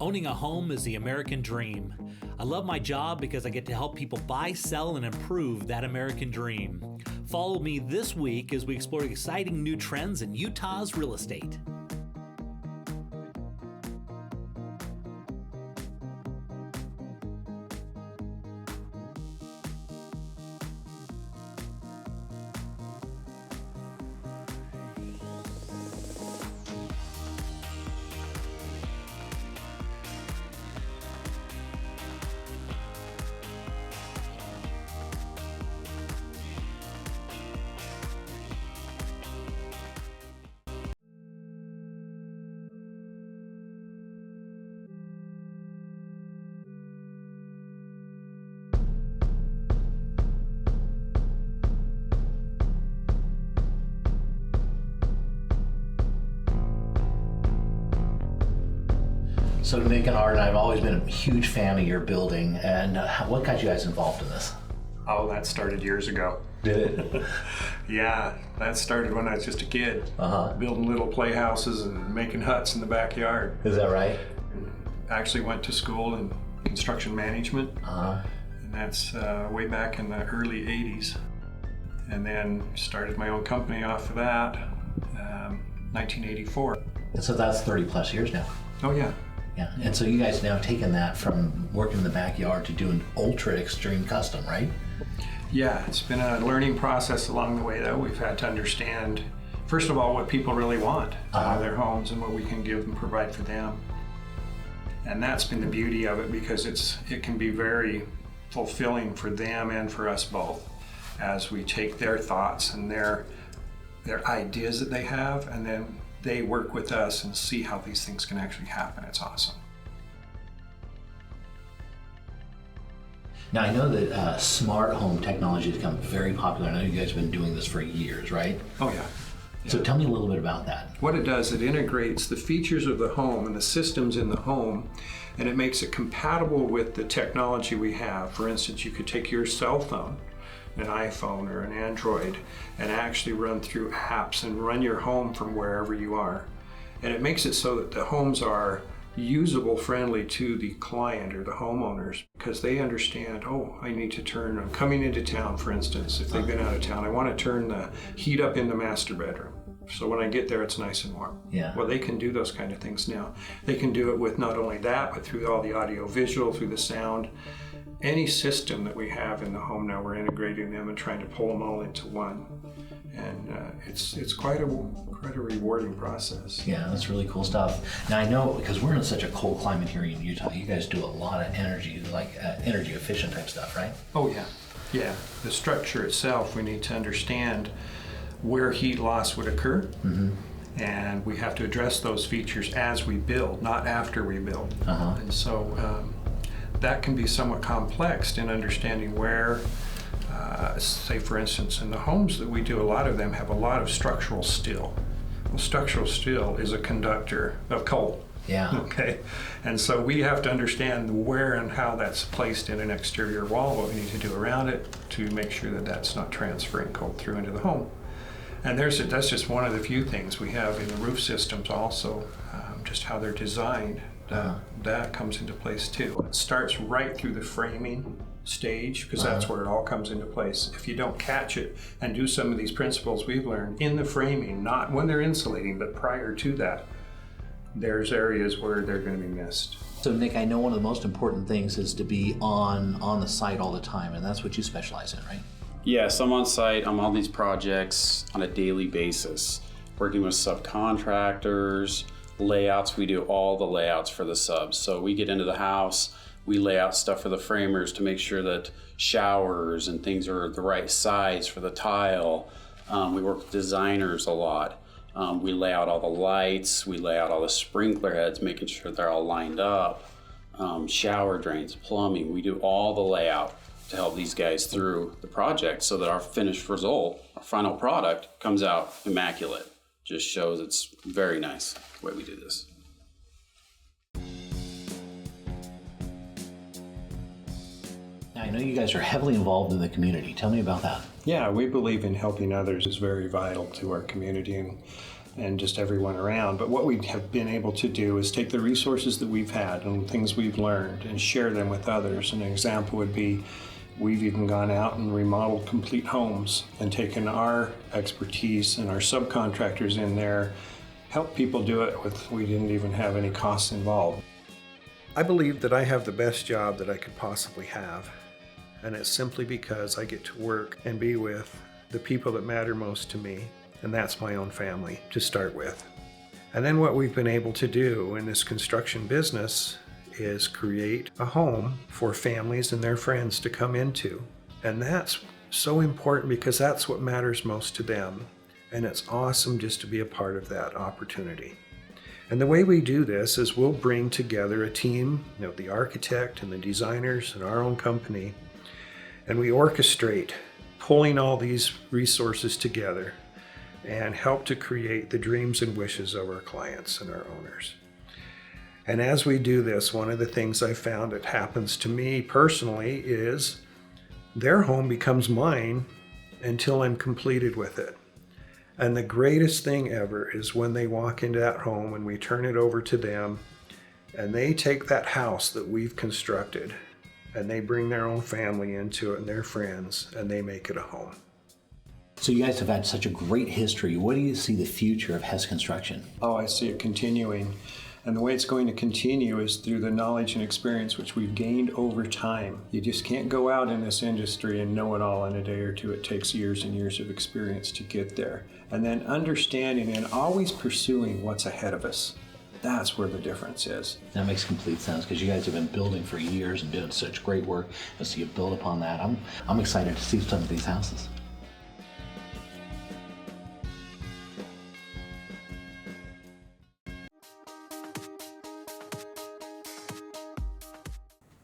Owning a home is the American dream. I love my job because I get to help people buy, sell, and improve that American dream. Follow me this week as we explore exciting new trends in Utah's real estate. So Nick and Art and I have always been a huge fan of your building, and what got you guys involved in this? Oh, that started years ago. Did it? Yeah, that started when I was just a kid, building little playhouses and making huts in the backyard. Is that right? I actually went to school in construction management, and that's way back in the early 80s. And then started my own company off of that, 1984. And so that's 30 plus years now. Oh yeah. Yeah, and so you guys now taken that from working in the backyard to doing ultra extreme custom, right? Yeah, it's been a learning process along the way though. We've had to understand, first of all, what people really want out of their homes and what we can give and provide for them. And that's been the beauty of it, because it can be very fulfilling for them and for us both as we take their thoughts and their ideas that they have, and then they work with us and see how these things can actually happen. It's awesome. Now I know that smart home technology has become very popular. I know you guys have been doing this for years, right? Oh yeah. So tell me a little bit about that. What it does, it integrates the features of the home and the systems in the home, and it makes it compatible with the technology we have. For instance, you could take your cell phone, an iPhone or an Android, and actually run through apps and run your home from wherever you are. And it makes it so that the homes are usable friendly to the client or the homeowners, because they understand, oh, I need to turn, I'm coming into town, for instance, if they've been out of town, I want to turn the heat up in the master bedroom. So when I get there, it's nice and warm. Yeah. Well, they can do those kind of things now. They can do it with not only that, but through all the audio visual, through the sound. Any system that we have in the home now, we're integrating them and trying to pull them all into one. And it's quite a rewarding process. Yeah, that's really cool stuff. Now I know, because we're in such a cold climate here in Utah, you guys do a lot of energy, like energy efficient type stuff, right? Oh yeah. Yeah. The structure itself, we need to understand where heat loss would occur. And we have to address those features as we build, not after we build. And so that can be somewhat complex in understanding where, say for instance, in the homes that we do, a lot of them have a lot of structural steel. Well, structural steel is a conductor of cold. Yeah. Okay. And so we have to understand where and how that's placed in an exterior wall, what we need to do around it to make sure that that's not transferring cold through into the home. And that's just one of the few things we have in the roof systems also, just how they're designed. That comes into place too. It starts right through the framing stage, because that's where it all comes into place. If you don't catch it and do some of these principles we've learned in the framing, not when they're insulating, but prior to that, there's areas where they're going to be missed. So Nick, I know one of the most important things is to be on the site all the time, and that's what you specialize in, right? Yes, I'm on site. I'm on these projects on a daily basis, working with subcontractors, layouts. We do all the layouts for the subs. So we get into the house, we lay out stuff for the framers to make sure that showers and things are the right size for the tile. We work with designers a lot. We lay out all the lights, we lay out all the sprinkler heads, making sure they're all lined up. Shower drains, plumbing, we do all the layout to help these guys through the project so that our finished result, our final product, comes out immaculate. Just shows it's very nice the way we do this. Now I know you guys are heavily involved in the community. Tell me about that. Yeah, we believe in helping others is very vital to our community. And and just everyone around. But what we have been able to do is take the resources that we've had and things we've learned and share them with others. An example would be we've even gone out and remodeled complete homes and taken our expertise and our subcontractors in there, help people do it we didn't even have any costs involved. I believe that I have the best job that I could possibly have, and it's simply because I get to work and be with the people that matter most to me, and that's my own family to start with. And then what we've been able to do in this construction business is create a home for families and their friends to come into. And that's so important because that's what matters most to them. And it's awesome just to be a part of that opportunity. And the way we do this is we'll bring together a team, the architect and the designers and our own company, and we orchestrate pulling all these resources together and help to create the dreams and wishes of our clients and our owners. And as we do this, one of the things I found that happens to me personally is their home becomes mine until I'm completed with it. And the greatest thing ever is when they walk into that home and we turn it over to them and they take that house that we've constructed and they bring their own family into it and their friends and they make it a home. So you guys have had such a great history. What do you see the future of Hess Construction? Oh, I see it continuing. And the way it's going to continue is through the knowledge and experience which we've gained over time. You just can't go out in this industry and know it all in a day or two. It takes years and years of experience to get there. And then understanding and always pursuing what's ahead of us. That's where the difference is. That makes complete sense because you guys have been building for years and doing such great work. And so you build upon that. I'm excited to see some of these houses.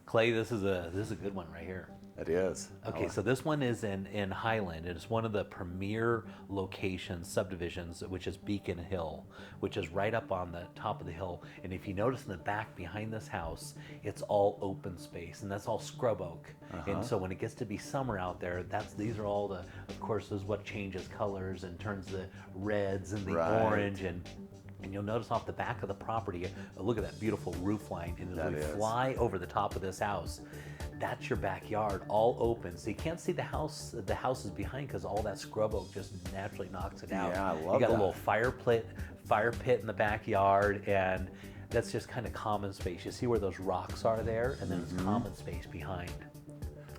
Clay, this is a good one right here. It is. Okay, so this one is in Highland. It is one of the premier locations, subdivisions, which is Beacon Hill, which is right up on the top of the hill. And if you notice in the back behind this house, it's all open space, and that's all scrub oak. And so when it gets to be summer out there, these are all of course, this is what changes colors and turns the reds and the orange and you'll notice off the back of the property, look at that beautiful roof line. And as we fly over the top of this house, that's your backyard, all open. So you can't see the houses behind because all that scrub oak just naturally knocks it out. Yeah, I love that. You got a little fire pit in the backyard, and that's just kind of common space. You see where those rocks are there, and then it's common space behind.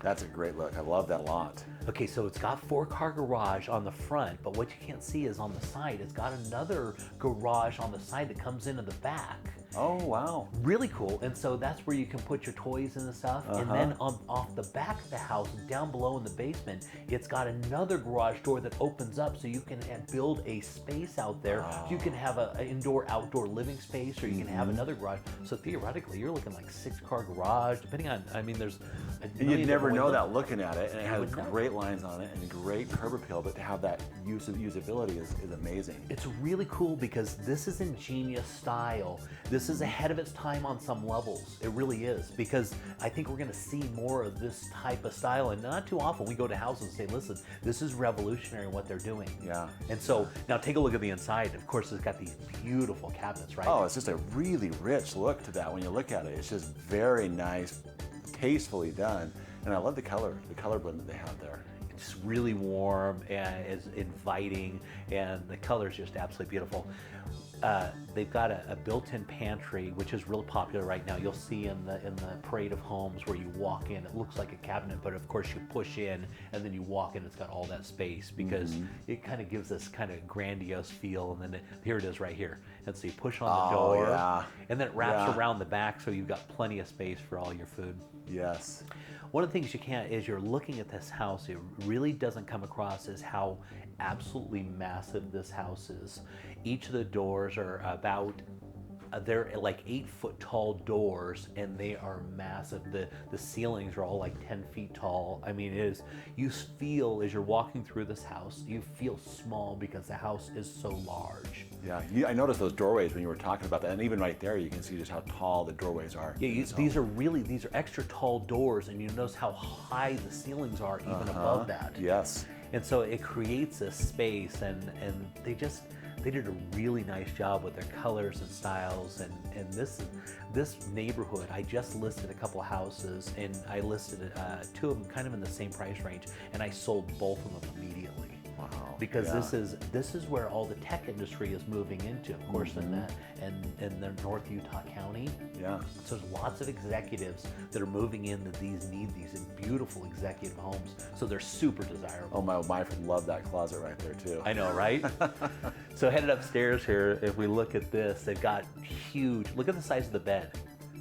That's a great look. I love that a lot. Okay, so it's got 4-car garage on the front, but what you can't see is on the side, it's got another garage on the side that comes into the back. Oh, wow. Really cool. And so that's where you can put your toys and stuff. And then off the back of the house, down below in the basement, it's got another garage door that opens up so you can build a space out there. So you can have an indoor-outdoor living space, or you can have another garage. So theoretically, you're looking like 6-car garage, depending on, there's a You'd never know that looking at it, and it has great lines on it and great curb appeal, but to have that usability is amazing. It's really cool because this is ingenious style. This is ahead of its time on some levels. It really is, because I think we're going to see more of this type of style, and not too often we go to houses and say, listen, this is revolutionary what they're doing. Yeah. And so now take a look at the inside. Of course, it's got these beautiful cabinets, right? Oh, it's just a really rich look to that when you look at it. It's just very nice, tastefully done. And I love the color blend that they have there. It's really warm and is inviting, and the color is just absolutely beautiful. They've got a built-in pantry, which is real popular right now. You'll see in the parade of homes where you walk in, it looks like a cabinet, but of course you push in and then you walk in, it's got all that space because it kind of gives this kind of grandiose feel. And then here it is right here. And so you push on the door, and then it wraps around the back, so you've got plenty of space for all your food. Yes. One of the things you can't, is you're looking at this house, it really doesn't come across as how absolutely massive this house is. Each of the doors are they're like 8-foot tall doors, and they are massive. The ceilings are all like 10 feet tall. I mean, you feel as you're walking through this house, you feel small because the house is so large. Yeah, I noticed those doorways when you were talking about that, and even right there, you can see just how tall the doorways are. Yeah, these are extra tall doors, and you notice how high the ceilings are even above that. Yes. And so it creates a space, and They did a really nice job with their colors and styles, and this neighborhood, I just listed a couple houses, and I listed 2 of them kind of in the same price range, and I sold both of them immediately. Wow. Because Yeah. this is where all the tech industry is moving into, of course, in the North Utah County. Yeah. So there's lots of executives that are moving in that need these beautiful executive homes. So they're super desirable. Oh, my wife would love that closet right there too. I know, right? So headed upstairs here, if we look at this, they've got huge, look at the size of the bed.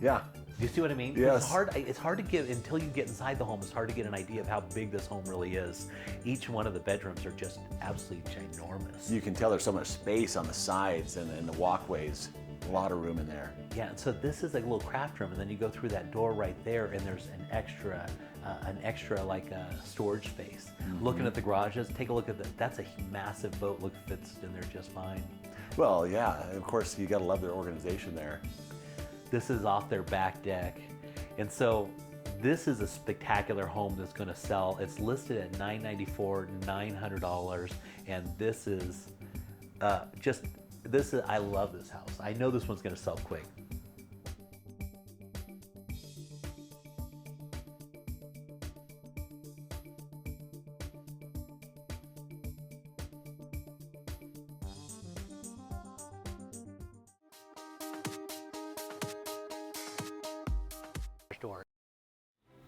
Yeah. Do you see what I mean? Yes. It's hard to get, until you get inside the home, it's hard to get an idea of how big this home really is. Each one of the bedrooms are just absolutely ginormous. You can tell there's so much space on the sides and the walkways. A lot of room in there. Yeah, and so this is like a little craft room, and then you go through that door right there, and there's an extra like storage space. Looking at the garages, take a look at that's a massive boat. Look, fits in there just fine. Well, yeah, and of course you gotta love their organization there. This is off their back deck, and so this is a spectacular home that's going to sell. It's listed at $994, $900, and this is I love this house. I know this one's going to sell quick.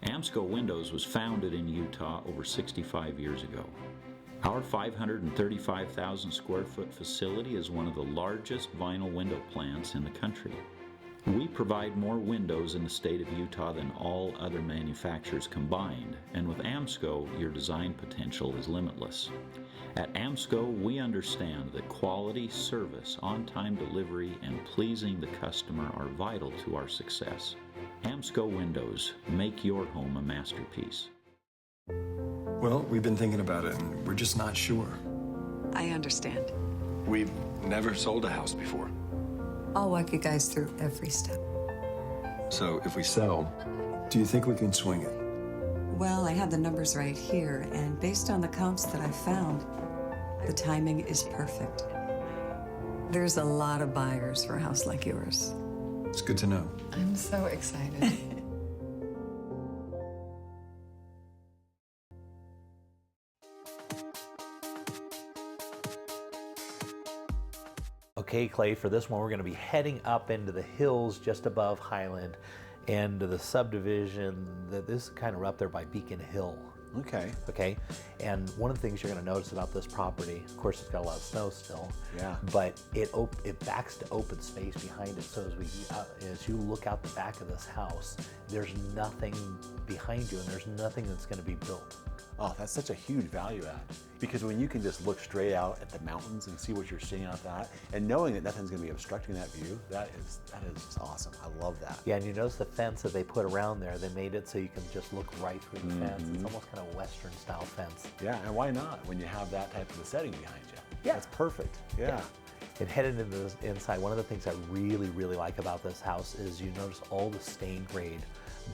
Amsco Windows was founded in Utah over 65 years ago. Our 535,000 square foot facility is one of the largest vinyl window plants in the country. We provide more windows in the state of Utah than all other manufacturers combined, and with Amsco, your design potential is limitless. At Amsco, we understand that quality, service, on-time delivery, and pleasing the customer are vital to our success. Amsco Windows, make your home a masterpiece. Well, we've been thinking about it, and we're just not sure. I understand. We've never sold a house before. I'll walk you guys through every step. So if we sell, do you think we can swing it? Well, I have the numbers right here, and based on the comps that I've found, the timing is perfect. There's a lot of buyers for a house like yours. It's good to know. I'm so excited. Okay, Clay, for this one, we're going to be heading up into the hills just above Highland and to the subdivision. This is kind of up there by Beacon Hill. Okay. Okay, and one of the things you're going to notice about this property, of course, it's got a lot of snow still. Yeah. But it backs to open space behind it. So as you look out the back of this house, there's nothing behind you, and there's nothing that's going to be built. Oh, that's such a huge value add. Because when you can just look straight out at the mountains and see what you're seeing out that, and knowing that nothing's going to be obstructing that view, that is just awesome. I love that. Yeah, and you notice the fence that they put around there. They made it so you can just look right through the fence. It's almost kind of a Western style fence. Yeah, and why not when you have that type of a setting behind you? Yeah. That's perfect. Yeah. And headed into the inside, one of the things I really, really like about this house is you notice all the stain grade.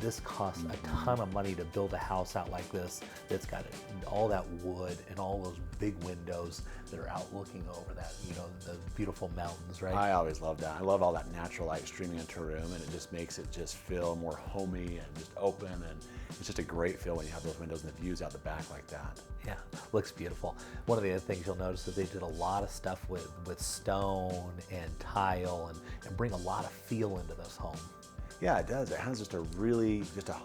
This costs a ton of money to build a house out like this that's got all that wood and all those big windows that are out looking over that, the beautiful mountains, right? I always love that. I love all that natural light streaming into a room, and it just makes it just feel more homey and just open, and it's just a great feel when you have those windows and the views out the back like that. Yeah, looks beautiful. One of the other things you'll notice is they did a lot of stuff with stone and tile and bring a lot of feel into this home. Yeah, it does. It has just a really,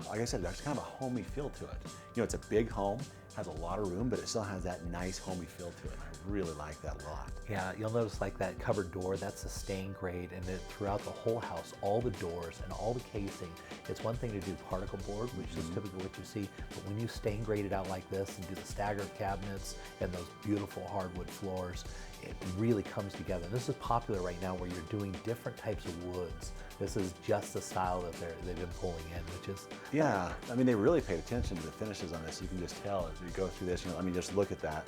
like I said, there's kind of a homey feel to it. It's a big home, has a lot of room, but it still has that nice homey feel to it. I really like that a lot. Yeah, you'll notice like that cupboard door, that's a stain grade, and then throughout the whole house, all the doors and all the casing, it's one thing to do particle board, which is typically what you see, but when you stain grade it out like this and do the staggered cabinets and those beautiful hardwood floors, it really comes together. And this is popular right now where you're doing different types of woods. This is just the style that they've been pulling in, which is... Yeah, I mean, they really paid attention to the finishes on this. You can just tell as you go through this, just look at that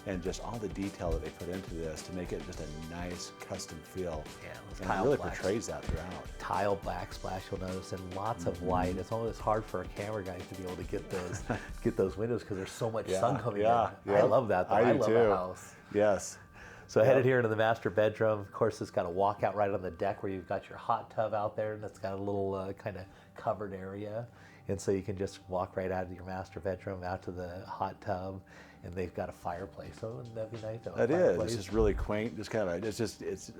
and just all the detail that they put into this to make it just a nice custom feel. Yeah, and it really portrays that throughout. Tile backsplash, you'll notice, and lots of light. It's always hard for a camera guy to be able to get those windows because there's so much sun coming in. Yeah. I love that, though. I love do a too. house. Yes. So headed here into the master bedroom. Of course, it's got a walkout right on the deck where you've got your hot tub out there, and it's got a little kind of covered area. And so you can just walk right out of your master bedroom out to the hot tub, and they've got a fireplace. So wouldn't that be nice? It is. It's just really quaint. Just kind of, it's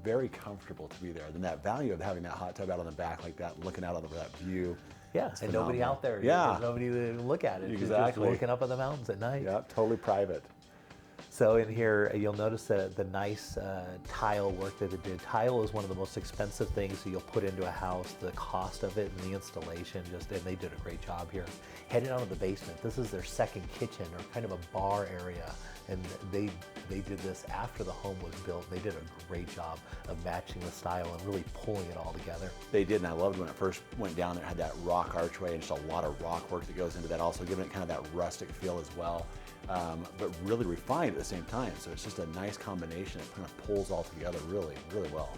very comfortable to be there. And that value of having that hot tub out on the back like that, looking out over that view. Yeah, and nobody out there. Yeah. There's nobody to look at it. Exactly. You're just looking up at the mountains at night. Yeah, totally private. So in here, you'll notice the nice tile work that it did. Tile is one of the most expensive things that you'll put into a house. The cost of it and the installation, and they did a great job here. Heading out of the basement, this is their second kitchen or kind of a bar area. And they did this after the home was built. They did a great job of matching the style and really pulling it all together. They did, and I loved when it first went down there. It had that rock archway and just a lot of rock work that goes into that, also giving it kind of that rustic feel as well. But really refined at the same time. So it's just a nice combination. It kind of pulls all together really, really well.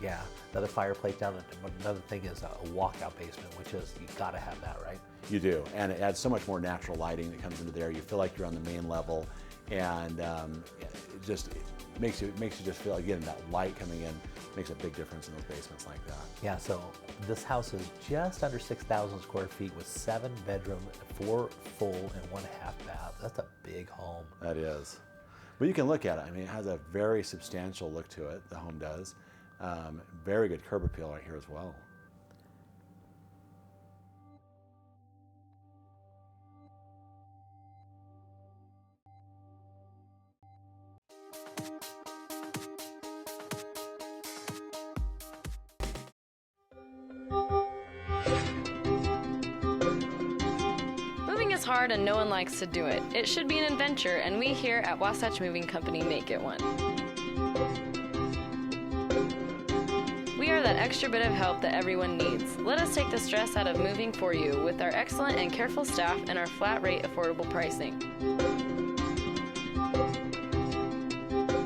Yeah, another fireplace down. Another thing is a walkout basement, which is, you gotta have that, right? You do, and it adds so much more natural lighting that comes into there. You feel like you're on the main level, and it makes you just feel, again, that light coming in makes a big difference in those basements like that. Yeah, so this house is just under 6,000 square feet with 7 bedrooms, 4 full and 1 half bath. That's a big home. That is. But you can look at it. I mean, it has a very substantial look to it, the home does. Very good curb appeal right here as well. Moving is hard and no one likes to do it. It should be an adventure, and we here at Wasatch Moving Company make it one. We are that extra bit of help that everyone needs. Let us take the stress out of moving for you with our excellent and careful staff and our flat rate affordable pricing.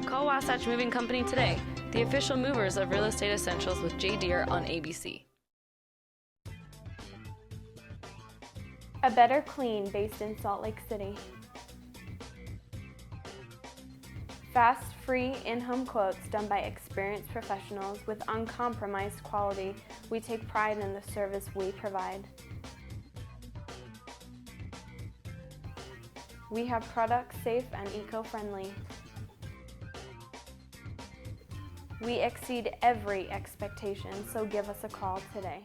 Call Wasatch Moving Company today, the official movers of Real Estate Essentials with Jay Deere on ABC. A Better Clean, based in Salt Lake City. Fast, free, in-home quotes done by experienced professionals with uncompromised quality. We take pride in the service we provide. We have products safe and eco-friendly. We exceed every expectation, so give us a call today.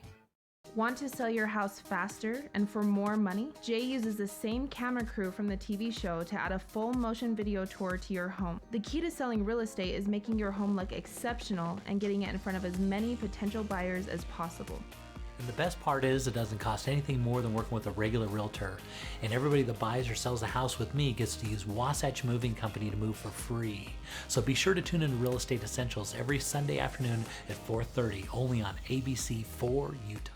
Want to sell your house faster and for more money? Jay uses the same camera crew from the TV show to add a full motion video tour to your home. The key to selling real estate is making your home look exceptional and getting it in front of as many potential buyers as possible. And the best part is it doesn't cost anything more than working with a regular realtor. And everybody that buys or sells a house with me gets to use Wasatch Moving Company to move for free. So be sure to tune in to Real Estate Essentials every Sunday afternoon at 4:30, only on ABC 4 Utah.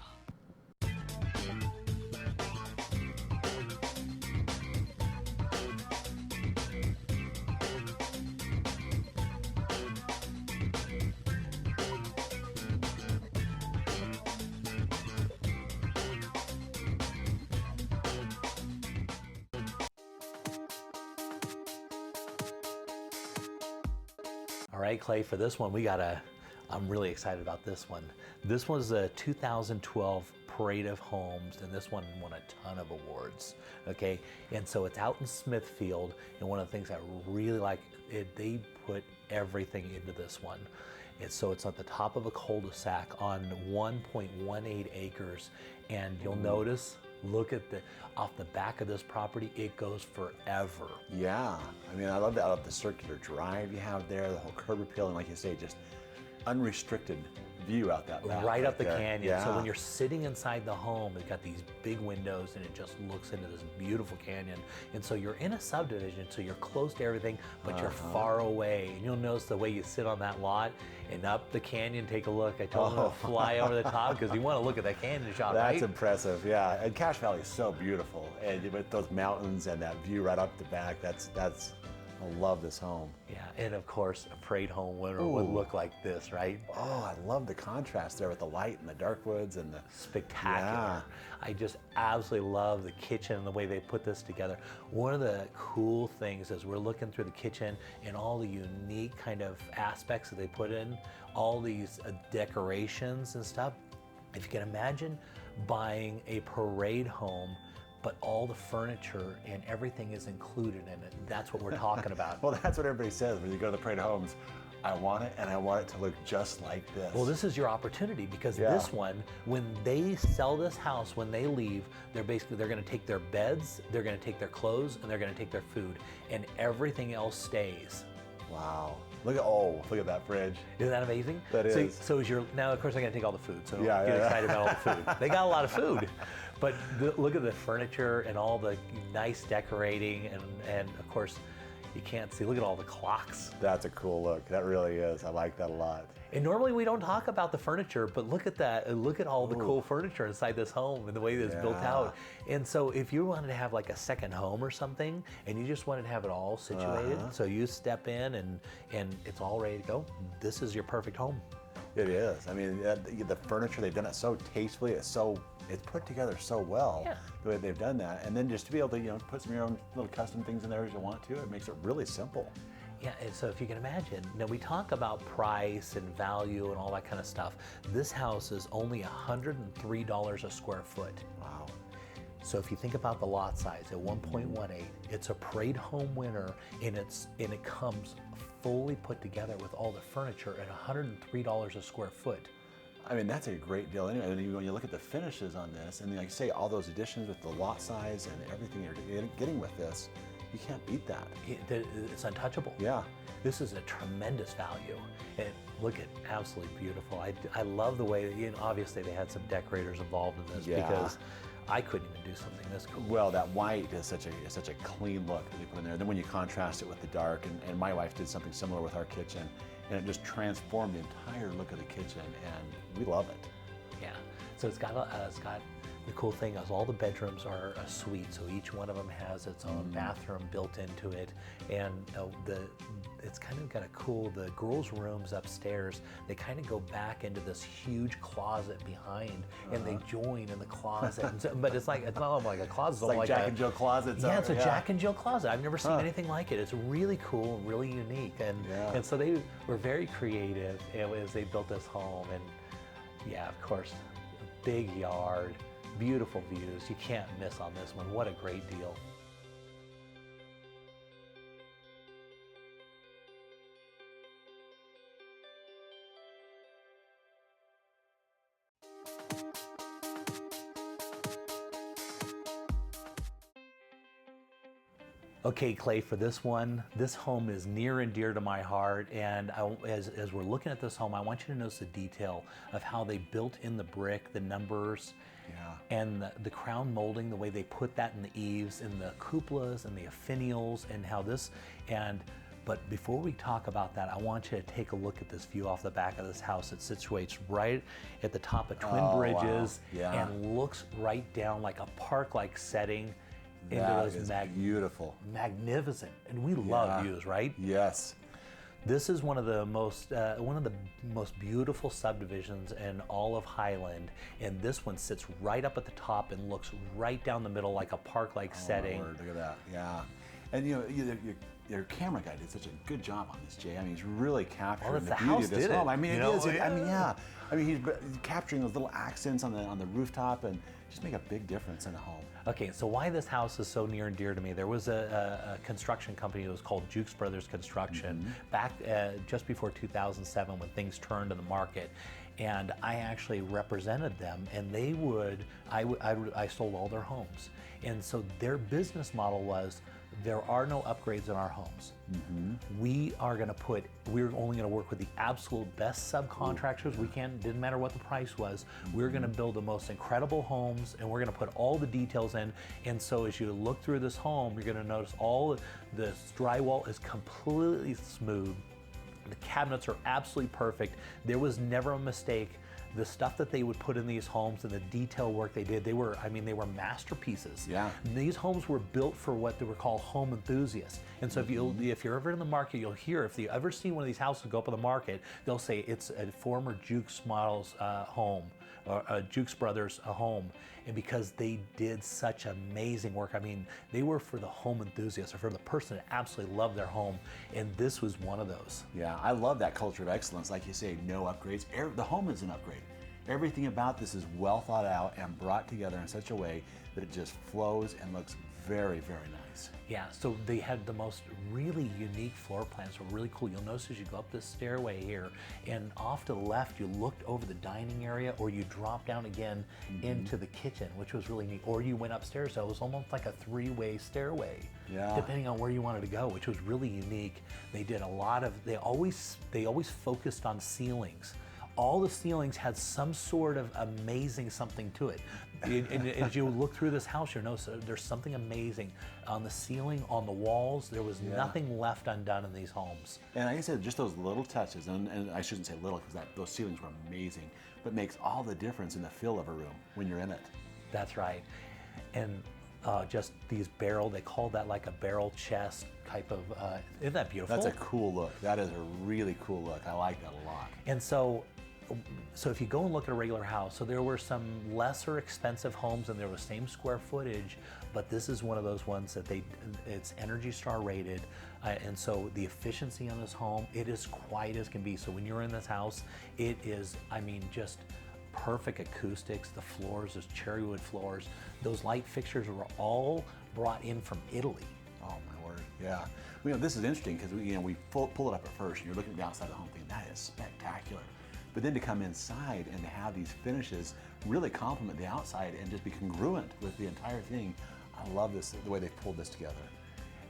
All right, Clay, for this one, I'm really excited about this one. This was a 2012 Parade of Homes, and this one won a ton of awards, okay? And so it's out in Smithfield, and one of the things I really like, they put everything into this one. So it's at the top of a cul-de-sac on 1.18 acres, and you'll notice, look at off the back of this property, it goes forever. Yeah, I mean, I love that up the circular drive you have there, the whole curb appeal, and like you say, just unrestricted view out that back. Right up the there. canyon. Yeah. So when you're sitting inside the home, it's got these big windows and it just looks into this beautiful canyon. And so you're in a subdivision, so you're close to everything, but you're far away. And you'll notice the way you sit on that lot and up the canyon, take a look. I told them to fly over the top because you want to look at that canyon shot, right? That's impressive, yeah. And Cache Valley is so beautiful. And with those mountains and that view right up the back, that's I love this home. Yeah, and of course, a parade home winter would look like this, right? Oh, I love the contrast there with the light and the dark woods and the... Spectacular. I just absolutely love the kitchen and the way they put this together. One of the cool things is we're looking through the kitchen and all the unique kind of aspects that they put in, all these decorations and stuff. If you can imagine buying a parade home, but all the furniture and everything is included in it. That's what we're talking about. Well, that's what everybody says when you go to the parade homes. I want it, and I want it to look just like this. Well, this is your opportunity, because this one, when they sell this house, when they leave, they're going to take their beds, they're going to take their clothes, and they're going to take their food, and everything else stays. Wow. Look at that fridge. Isn't that amazing? That is. So now, of course, they're going to take all the food. So Yeah, get excited about all the food. They got a lot of food. But look at the furniture and all the nice decorating. And of course, you can't see. Look at all the clocks. That's a cool look. That really is. I like that a lot. And normally we don't talk about the furniture, but look at that. Look at all the cool furniture inside this home and the way that it's built out. And so if you wanted to have like a second home or something, and you just wanted to have it all situated, so you step in and it's all ready to go, this is your perfect home. It is. I mean, the furniture, they've done it so tastefully. It's put together so well, the way they've done that. And then just to be able to, put some of your own little custom things in there as you want to, it makes it really simple. Yeah, and so if you can imagine, now we talk about price and value and all that kind of stuff. This house is only $103 a square foot. Wow. So if you think about the lot size at 1.18, it's a parade home winner, and it comes fully put together with all the furniture at $103 a square foot. I mean, that's a great deal anyway. And when you look at the finishes on this, and like you say, all those additions with the lot size and everything you're getting with this, you can't beat that. It's untouchable. Yeah. This is a tremendous value. And look at absolutely beautiful. I love the way that, obviously they had some decorators involved in this, because I couldn't even do something this cool. Well, that white is such a clean look that they put in there. Then when you contrast it with the dark, and my wife did something similar with our kitchen, and it just transformed the entire look of the kitchen, and we love it. Yeah. So it's got the cool thing is all the bedrooms are a suite, so each one of them has its own bathroom built into it, and it's kind of got a cool, the girls' rooms upstairs, they kind of go back into this huge closet behind, and they join in the closet. And so, but it's not like a closet. It's like Jack and Jill closet. Yeah, it's a Jack and Jill closet. I've never seen anything like it. It's really cool and really unique, and so they were very creative as they built this home, and yeah, of course, big yard. Beautiful views. You can't miss on this one. What a great deal. Okay, Clay, for this one, this home is near and dear to my heart, and as we're looking at this home, I want you to notice the detail of how they built in the brick, the numbers, and the crown molding, the way they put that in the eaves, and the cupolas, and the finials, and how this, but before we talk about that, I want you to take a look at this view off the back of this house. It situates right at the top of Twin Bridges, and looks right down like a park-like setting. That is beautiful. Magnificent. And we love views, right? Yes. This is one of the most beautiful subdivisions in all of Highland, and this one sits right up at the top and looks right down the middle like a park-like setting. Look at that, yeah. And your camera guy did such a good job on this, Jay. I mean, he's really capturing the beauty of this home. I mean, it is. I mean, he's capturing those little accents on the rooftop, and just make a big difference in the home. Okay, so why this house is so near and dear to me, there was a construction company that was called Jukes Brothers Construction back just before 2007 when things turned in the market. And I actually represented them, and I sold all their homes. And so their business model was, there are no upgrades in our homes. We're only going to work with the absolute best subcontractors. Didn't matter what the price was. We're going to build the most incredible homes, and we're going to put all the details in. And so as you look through this home, you're going to notice all the drywall is completely smooth. The cabinets are absolutely perfect. There was never a mistake. the stuff that they would put in these homes and the detail work they did, they were masterpieces. Yeah. And these homes were built for what they were called home enthusiasts. And so if you're ever in the market, you'll hear, if you ever seen one of these houses go up on the market, they'll say it's a former Jukes model's home, or a Jukes Brothers home. And because they did such amazing work, I mean, they were for the home enthusiast, or for the person that absolutely loved their home, and this was one of those. Yeah, I love that culture of excellence. Like you say, no upgrades. The home is an upgrade. Everything about this is well thought out and brought together in such a way that it just flows and looks very, very nice. Yeah, so they had the most really unique floor plans, were really cool. You'll notice as you go up this stairway here, and off to the left, you looked over the dining area, or you dropped down again into the kitchen, which was really neat. Or you went upstairs, so it was almost like a three-way stairway, depending on where you wanted to go, which was really unique. They did a lot of, they always focused on ceilings. All the ceilings had some sort of amazing something to it. And as you look through this house, you'll notice there's something amazing on the ceiling, on the walls. There was nothing left undone in these homes. And like I said, just those little touches, and I shouldn't say little because those ceilings were amazing, but makes all the difference in the feel of a room when you're in it. That's right. And just these barrel, they call that like a barrel chest type of, isn't that beautiful? That's a cool look. That is a really cool look. I like that a lot. And so if you go and look at a regular house, so there were some lesser expensive homes and they were the same square footage, but this is one of those ones that it's Energy Star rated, and so the efficiency on this home, it is quiet as can be. So when you're in this house, it is, I mean, just perfect acoustics. The floors, those cherry wood floors, those light fixtures were all brought in from Italy. Oh my word, yeah. Well, you know, this is interesting because we pull it up at first and you're looking at the outside of the home thinking, that is spectacular. But then to come inside and to have these finishes really complement the outside and just be congruent with the entire thing, I love this, the way they've pulled this together.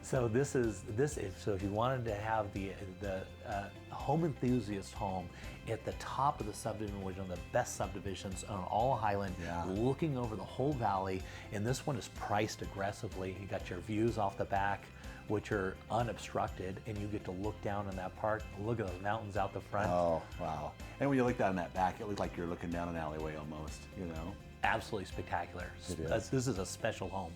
So so if you wanted to have the home enthusiast home at the top of the subdivision, which is one of the best subdivisions on all of Highland, looking over the whole valley, and this one is priced aggressively. You got your views off the back, which are unobstructed, and you get to look down in that park, look at the mountains out the front. Oh, wow. And when you look down that back, it looks like you're looking down an alleyway almost, you know? Absolutely spectacular. It is. This is a special home.